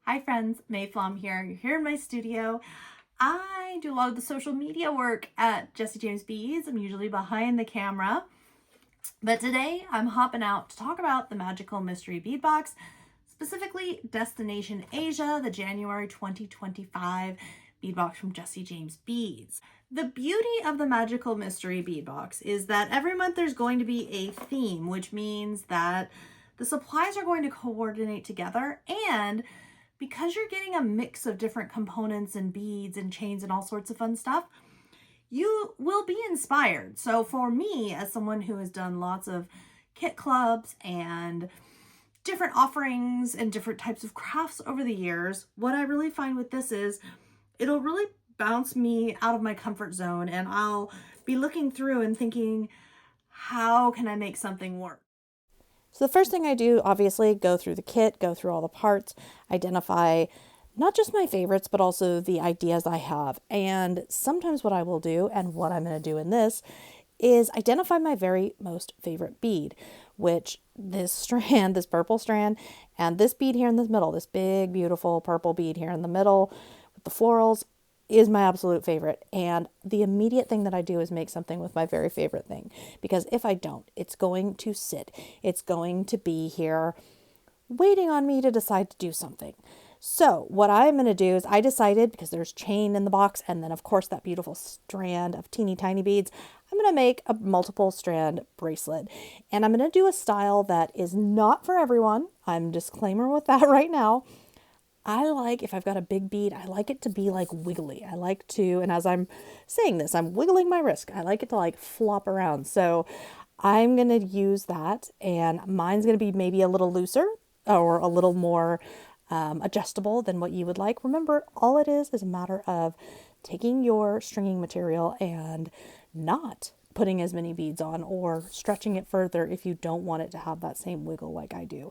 Hi friends, Mayflom here. You're here in my studio. I do a lot of the social media work at Jessie James Beads. I'm usually behind the camera. But today I'm hopping out to talk about the Magical Mystery Bead Box, specifically Destination Asia, the January 2025 bead box from Jessie James Beads. The beauty of the Magical Mystery Bead Box is that every month there's going to be a theme, which means that the supplies are going to coordinate together, and because you're getting a mix of different components and beads and chains and all sorts of fun stuff, you will be inspired. So for me, as someone who has done lots of kit clubs and different offerings and different types of crafts over the years, what I really find with this is it'll really bounce me out of my comfort zone, and I'll be looking through and thinking, how can I make something work? So the first thing I do, obviously, go through the kit, go through all the parts, identify not just my favorites, but also the ideas I have. And sometimes what I will do, and what I'm going to do in this, is identify my very most favorite bead, which this strand, this purple strand, and this bead here in the middle, this big, beautiful purple bead here in the middle with the florals, is my absolute favorite. And the immediate thing that I do is make something with my very favorite thing. Because if I don't, it's going to sit. It's going to be here waiting on me to decide to do something. So what I'm going to do is I decided, because there's chain in the box and then of course that beautiful strand of teeny tiny beads, I'm going to make a multiple strand bracelet. And I'm going to do a style that is not for everyone. I'm disclaimer with that right now. I like, if I've got a big bead, I like it to be like wiggly. I like to, and as I'm saying this, I'm wiggling my wrist. I like it to like flop around. So I'm going to use that, and mine's going to be maybe a little looser or a little more adjustable than what you would like. Remember, all it is a matter of taking your stringing material and not putting as many beads on or stretching it further if you don't want it to have that same wiggle like I do.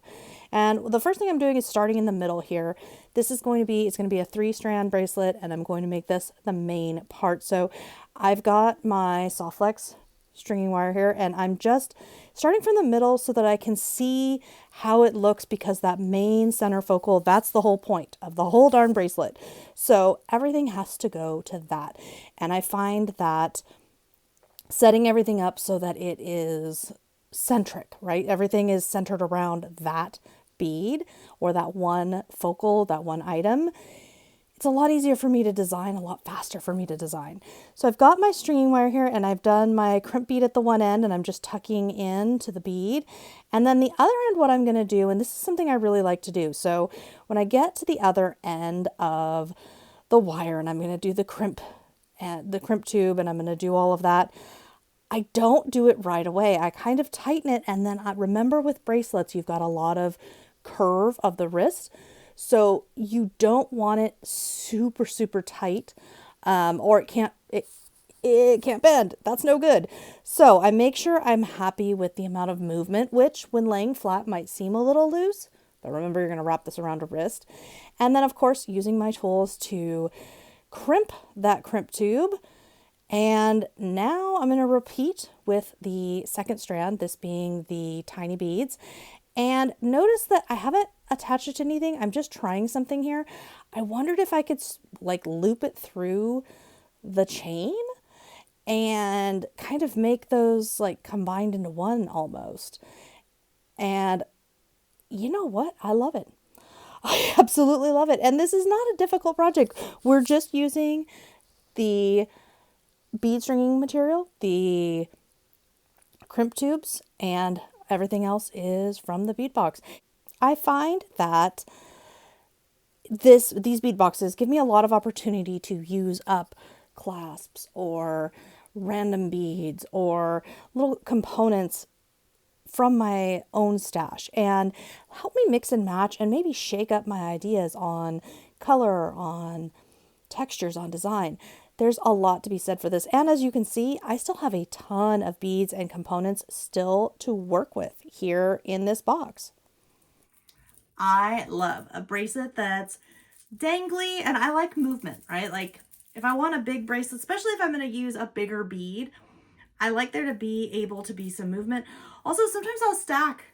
And the first thing I'm doing is starting in the middle here. This is going to be, it's going to be a 3-strand bracelet, and I'm going to make this the main part. So I've got my soft flex stringing wire here, and I'm just starting from the middle so that I can see how it looks, because that main center focal, that's the whole point of the whole darn bracelet. So everything has to go to that. And I find that setting everything up so that it is centric, right? Everything is centered around that bead or that one focal, that one item. It's a lot easier for me to design, a lot faster for me to design. So I've got my stringing wire here, and I've done my crimp bead at the one end, and I'm just tucking into the bead. And then the other end, what I'm going to do, and this is something I really like to do. So when I get to the other end of the wire, and I'm going to do the crimp and the crimp tube, and I'm going to do all of that, I don't do it right away. I kind of tighten it, and then I remember with bracelets, you've got a lot of curve of the wrist. So you don't want it super, super tight, or it can't bend. That's no good. So I make sure I'm happy with the amount of movement, which when laying flat might seem a little loose, but remember you're going to wrap this around a wrist. And then of course, using my tools to crimp that crimp tube. And now I'm going to repeat with the second strand, this being the tiny beads. And notice that I haven't attached it to anything. I'm just trying something here. I wondered if I could like loop it through the chain and kind of make those like combined into one almost. And you know what? I love it. I absolutely love it. And this is not a difficult project. We're just using the bead stringing material, the crimp tubes, and everything else is from the bead box. I find that these bead boxes give me a lot of opportunity to use up clasps or random beads or little components from my own stash, and help me mix and match and maybe shake up my ideas on color, on textures, on design. There's a lot to be said for this. And as you can see, I still have a ton of beads and components still to work with here in this box. I love a bracelet that's dangly, and I like movement, right? Like if I want a big bracelet, especially if I'm going to use a bigger bead, I like there to be able to be some movement. Also, sometimes I'll stack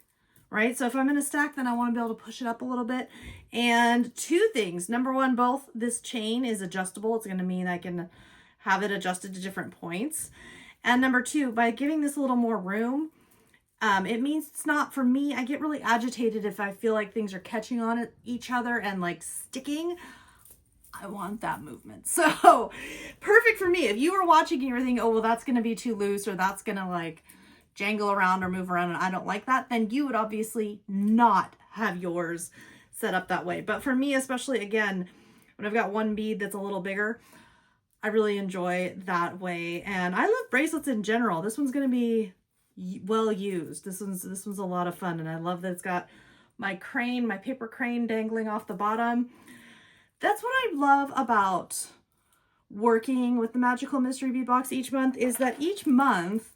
right? So if I'm going to stack, then I want to be able to push it up a little bit. And two things. Number one, both this chain is adjustable. It's going to mean I can have it adjusted to different points. And number two, by giving this a little more room, it means it's not, for me, I get really agitated if I feel like things are catching on each other and like sticking. I want that movement. So perfect for me. If you were watching and you were thinking, oh, well, that's going to be too loose, or that's going to like jangle around or move around and I don't like that, then you would obviously not have yours set up that way. But for me, especially, again, when I've got one bead that's a little bigger, I really enjoy that way. And I love bracelets in general. This one's going to be well used. This one's a lot of fun, and I love that it's got my crane, my paper crane dangling off the bottom. That's what I love about working with the Magical Mystery Bead Box each month, is that each month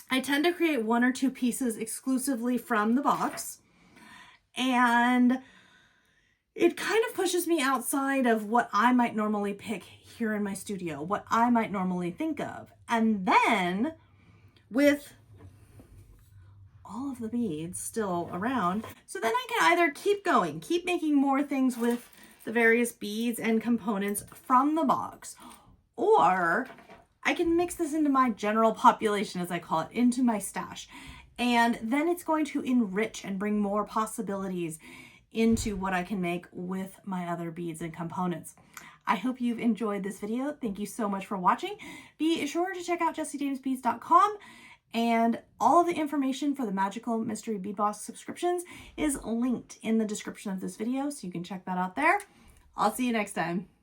I tend to create one or two pieces exclusively from the box, and it kind of pushes me outside of what I might normally pick here in my studio, what I might normally think of. And then with all of the beads still around, so then I can either keep going, keep making more things with the various beads and components from the box, or I can mix this into my general population, as I call it, into my stash. And then it's going to enrich and bring more possibilities into what I can make with my other beads and components. I hope you've enjoyed this video. Thank you so much for watching. Be sure to check out jessijamesbeads.com, and all of the information for the Magical Mystery Bead Box subscriptions is linked in the description of this video, so you can check that out there. I'll see you next time.